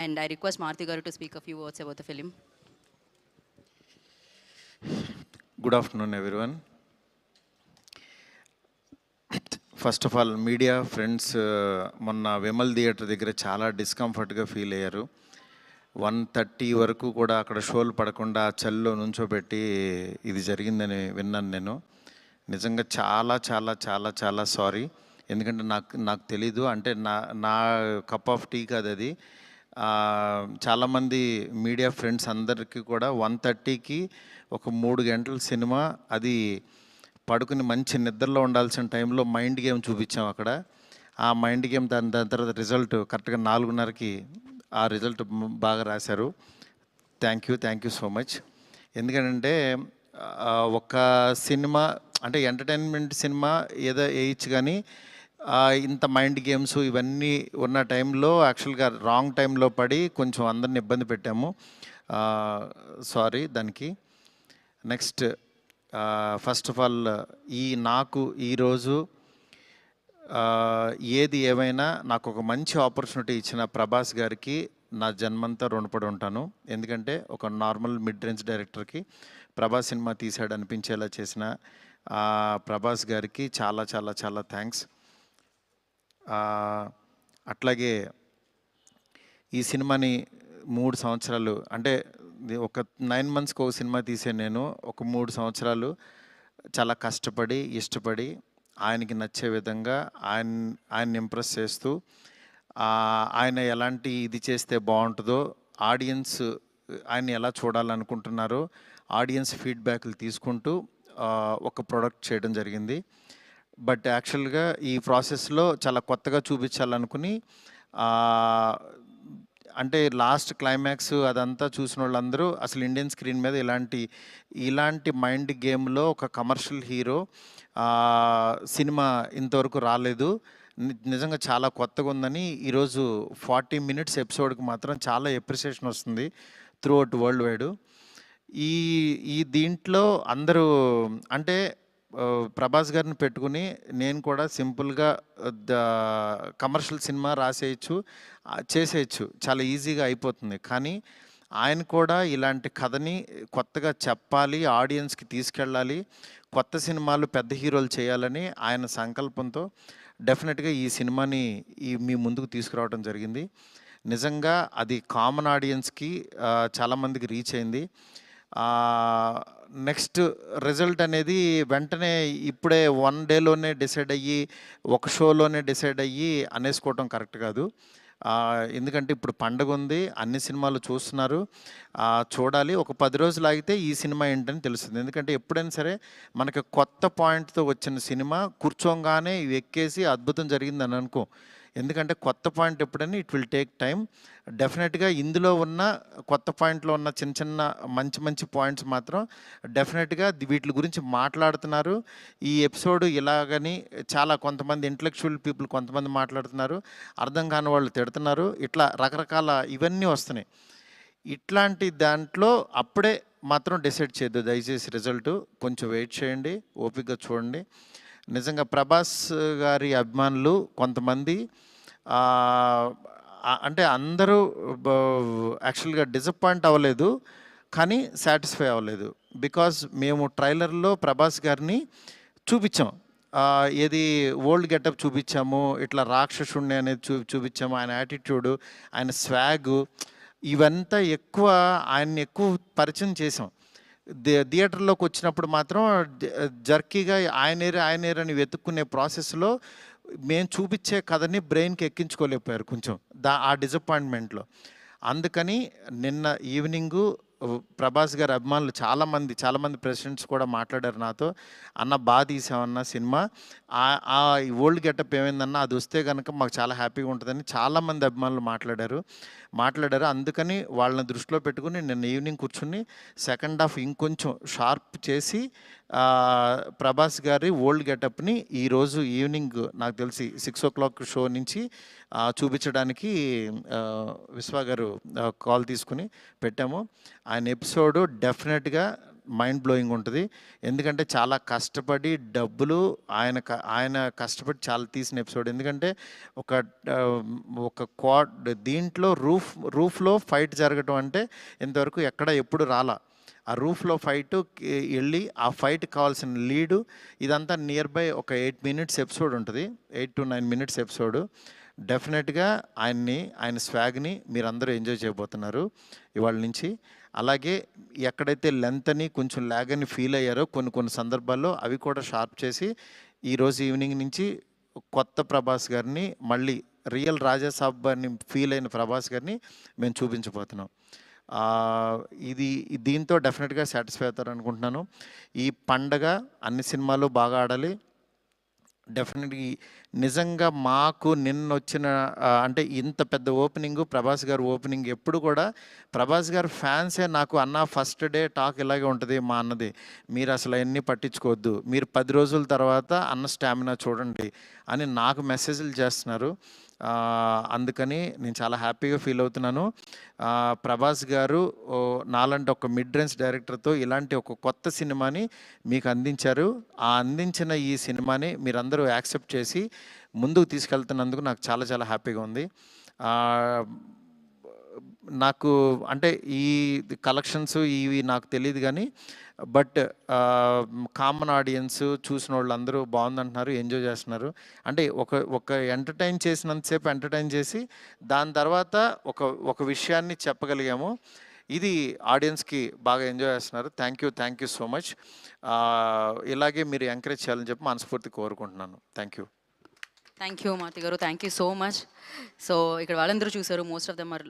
And I request Marthi Garu to speak a few words about the film. Good afternoon, everyone. First of all media friends మొన్న Vimal theatre దగ్గర చాలా డిస్కంఫర్ట్గా feel అయ్యారు. 1:30 వరకు కూడా అక్కడ షోలు పడకుండా చలిలో నుంచోబెట్టి ఇది జరిగిందని విన్నాను నేను. నిజంగా చాలా చాలా చాలా చాలా సారీ. ఎందుకంటే నాకు తెలీదు, అంటే నా కప్ ఆఫ్ టీ కాదు అది. చాలామంది మీడియా ఫ్రెండ్స్ అందరికీ కూడా 1:30కి ఒక 3 గంటల సినిమా, అది పడుకుని మంచి నిద్రలో ఉండాల్సిన టైంలో మైండ్ గేమ్ చూపించాం అక్కడ. ఆ మైండ్ గేమ్ దాని తర్వాత రిజల్ట్ కరెక్ట్గా 4:30కి ఆ రిజల్ట్ బాగా రాశారు. Thank you so much. ఎందుకంటే ఒక సినిమా అంటే ఎంటర్టైన్మెంట్ సినిమా ఏదో వేయచ్చు, కానీ ఇంత మైండ్ గేమ్స్ ఇవన్నీ ఉన్న టైంలో యాక్చువల్గా రాంగ్ టైంలో పడి కొంచెం అందరిని ఇబ్బంది పెట్టాము. సారీ దానికి. నెక్స్ట్, ఫస్ట్ ఆఫ్ ఆల్ నాకు ఈరోజు ఏది ఏమైనా నాకు ఒక మంచి ఆపర్చునిటీ ఇచ్చిన ప్రభాస్ గారికి నా జన్మంతా రుణపడి ఉంటాను. ఎందుకంటే ఒక నార్మల్ మిడ్ రేంజ్ డైరెక్టర్కి ప్రభాస్ సినిమా తీసాడు అనిపించేలా చేసిన ప్రభాస్ గారికి చాలా చాలా చాలా థ్యాంక్స్. అట్లాగే ఈ సినిమాని 3 సంవత్సరాలు, అంటే ఒక 9 మంత్స్కి ఒక సినిమా తీసే నేను ఒక 3 సంవత్సరాలు చాలా కష్టపడి ఇష్టపడి ఆయనకి నచ్చే విధంగా ఆయన్ని ఇంప్రెస్ చేస్తూ, ఆయన ఎలాంటి ఇది చేస్తే బాగుంటుందో, ఆడియన్స్ ఆయన్ని ఎలా చూడాలనుకుంటున్నారో ఆడియన్స్ ఫీడ్బ్యాక్లు తీసుకుంటూ ఒక ప్రోడక్ట్ చేయడం జరిగింది. బట్ యాక్చువల్గా ఈ ప్రాసెస్లో చాలా కొత్తగా చూపించాలనుకుని, అంటే లాస్ట్ క్లైమాక్స్ అదంతా చూసిన వాళ్ళందరూ అసలు ఇండియన్ స్క్రీన్ మీద ఇలాంటి మైండ్ గేమ్లో ఒక కమర్షియల్ హీరో సినిమా ఇంతవరకు రాలేదు, నిజంగా చాలా కొత్తగా ఉందని ఈరోజు 40 మినిట్స్ ఎపిసోడ్కి మాత్రం చాలా ఎప్రిసియేషన్ వస్తుంది త్రూ అవుట్ వరల్డ్ వైడ్. ఈ దీంట్లో అందరూ అంటే ప్రభాస్ గారిని పెట్టుకుని నేను కూడా సింపుల్గా కమర్షియల్ సినిమా రాసేయచ్చు, చేసేయచ్చు, చాలా ఈజీగా అయిపోతుంది. కానీ ఆయన కూడా ఇలాంటి కథని కొత్తగా చెప్పాలి, ఆడియన్స్కి తీసుకెళ్ళాలి, కొత్త సినిమాలు పెద్ద హీరోలు చేయాలని ఆయన సంకల్పంతో డెఫినెట్గా ఈ సినిమాని మీ ముందుకు తీసుకురావడం జరిగింది. నిజంగా అది కామన్ ఆడియన్స్కి చాలామందికి రీచ్ అయింది. నెక్స్ట్ రిజల్ట్ అనేది వెంటనే ఇప్పుడే 1 డేలోనే డిసైడ్ అయ్యి ఒక షోలోనే డిసైడ్ అయ్యి అనేసుకోవటం కరెక్ట్ కాదు. ఎందుకంటే ఇప్పుడు పండగ ఉంది, అన్ని సినిమాలు చూస్తున్నారు, చూడాలి. ఒక 10 రోజులు ఆగితే ఈ సినిమా ఏంటని తెలుస్తుంది. ఎందుకంటే ఎప్పుడైనా సరే మనకి కొత్త పాయింట్తో వచ్చిన సినిమా కూర్చోగానే ఇవి ఎక్కేసి అద్భుతం జరిగిందని అనుకో. ఎందుకంటే కొత్త పాయింట్ ఎప్పుడైనా ఇట్ విల్ టేక్ టైం. డెఫినెట్గా ఇందులో ఉన్న కొత్త పాయింట్లో ఉన్న చిన్న చిన్న మంచి పాయింట్స్ మాత్రం డెఫినెట్గా వీటి గురించి మాట్లాడుతున్నారు. ఈ ఎపిసోడ్ ఇలాగని చాలా కొంతమంది ఇంటలెక్చువల్ పీపుల్ కొంతమంది మాట్లాడుతున్నారు, అర్థం కాని వాళ్ళు తిడుతున్నారు, ఇట్లా రకరకాల ఇవన్నీ వస్తున్నాయి. ఇట్లాంటి దాంట్లో అప్పుడే మాత్రం డిసైడ్ చేయొద్దు దయచేసి. రిజల్ట్ కొంచెం వెయిట్ చేయండి, ఓపికగా చూడండి. నిజంగా ప్రభాస్ గారి అభిమానులు కొంతమంది అంటే అందరూ యాక్చువల్గా డిసప్పాయింట్ అవ్వలేదు, కానీ సాటిస్ఫై అవ్వలేదు. బికాజ్ మేము ట్రైలర్లో ప్రభాస్ గారిని చూపించాం, ఏది ఓల్డ్ గెటప్ చూపించాము, ఇట్లా రాక్షసుణ్ణి అనేది చూపించాము, ఆయన యాటిట్యూడు, ఆయన స్వాగు, ఇవంతా ఆయన్ని ఎక్కువ పరిచయం చేసాం. థియేటర్లోకి వచ్చినప్పుడు మాత్రం జర్కీగా ఆయనేరని వెతుక్కునే ప్రాసెస్లో మేము చూపించే కథని బ్రెయిన్కి ఎక్కించుకోలేకపోయారు కొంచెం ఆ డిసప్పాయింట్మెంట్లో. అందుకని నిన్న ఈవినింగు ప్రభాస్ గారి అభిమానులు చాలామంది ప్రెసిడెంట్స్ కూడా మాట్లాడారు నాతో, అన్న బాగా తీసామన్న సినిమా, ఆ ఓల్డ్ గెటప్ ఏమైందన్నా అది వస్తే కనుక మాకు చాలా హ్యాపీగా ఉంటుందని చాలామంది అభిమానులు మాట్లాడారు. అందుకని వాళ్ళని దృష్టిలో పెట్టుకుని నిన్న ఈవినింగ్ కూర్చుని సెకండ్ హాఫ్ ఇంకొంచెం షార్ప్ చేసి ప్రభాస్ గారి ఓల్డ్ గెటప్ని ఈరోజు ఈవినింగ్ నాకు తెలిసి 6 o'clock షో నుంచి చూపించడానికి విశ్వ గారు కాల్ తీసుకుని పెట్టాము. ఆయన ఎపిసోడు డెఫినెట్గా మైండ్ బ్లోయింగ్ ఉంటుంది. ఎందుకంటే చాలా కష్టపడి డబ్బులు ఆయన కష్టపడి చాలా తీసిన ఎపిసోడ్. ఎందుకంటే ఒక ఒక దీంట్లో రూఫ్లో ఫైట్ జరగటం అంటే ఇంతవరకు ఎప్పుడు రాలా. ఆ రూఫ్లో ఫైట్ వెళ్ళి ఆ ఫైట్ కావాల్సిన లీడు ఇదంతా నియర్ బై ఒక 8 minutes ఎపిసోడ్ ఉంటుంది. 8 to 9 minutes ఎపిసోడ్. డెఫినెట్గా ఆయన స్వాగ్ని మీరందరూ ఎంజాయ్ చేయబోతున్నారు ఇవాళ నుంచి. అలాగే ఎక్కడైతే లెంత్ అని కొంచెం ల్యాగ్ అని ఫీల్ అయ్యారో కొన్ని సందర్భాల్లో అవి కూడా షార్ప్ చేసి ఈరోజు ఈవినింగ్ నుంచి కొత్త ప్రభాస్ గారిని, మళ్ళీ రియల్ రాజాసాబ్ అని ఫీల్ అయిన ప్రభాస్ గారిని మేము చూపించబోతున్నాం. దీంతో డెఫినెట్గా సాటిస్ఫై అవుతారు అనుకుంటున్నాను. ఈ పండగ అన్ని సినిమాలు బాగా ఆడాలి. డెఫినెట్లీ నిజంగా మాకు నిన్నొచ్చిన అంటే ఇంత పెద్ద ఓపెనింగు, ప్రభాస్ గారు ఓపెనింగ్ ఎప్పుడు కూడా ప్రభాస్ గారు ఫ్యాన్సే నాకు అన్న ఫస్ట్ డే టాక్ ఇలాగే ఉంటుంది మా అన్నది, మీరు అసలు అవన్నీ పట్టించుకోవద్దు, మీరు 10 రోజుల తర్వాత అన్న స్టామినా చూడండి అని నాకు మెసేజ్లు చేస్తున్నారు. అందుకని నేను చాలా హ్యాపీగా ఫీల్ అవుతున్నాను. ప్రభాస్ గారు నాలాంటి ఒక మిడ్ రేంజ్ డైరెక్టర్తో ఇలాంటి ఒక కొత్త సినిమాని మీకు అందించారు. అందించిన ఈ సినిమాని మీరందరూ యాక్సెప్ట్ చేసి ముందుకు తీసుకెళ్తున్నందుకు నాకు చాలా చాలా హ్యాపీగా ఉంది. నాకు అంటే ఈ కలెక్షన్స్ ఇవి నాకు తెలియదు కానీ బట్ కామన్ ఆడియన్స్ చూసిన వాళ్ళందరూ బాగుందంటున్నారు, ఎంజాయ్ చేస్తున్నారు. అంటే ఒక ఎంటర్టైన్ చేసినంతసేపు ఎంటర్టైన్ చేసి దాని తర్వాత ఒక విషయాన్ని చెప్పగలిగాము. ఇది ఆడియన్స్కి బాగా ఎంజాయ్ చేస్తున్నారు. Thank you so much. ఇలాగే మీరు ఎంకరేజ్ చేయాలని చెప్పి మనస్ఫూర్తి కోరుకుంటున్నాను. థ్యాంక్ యూ మారుతి గారు, thank you so much. So ఇక్కడ వాళ్ళందరూ చూసారు, మోస్ట్ ఆఫ్ దెమ్ ఆర్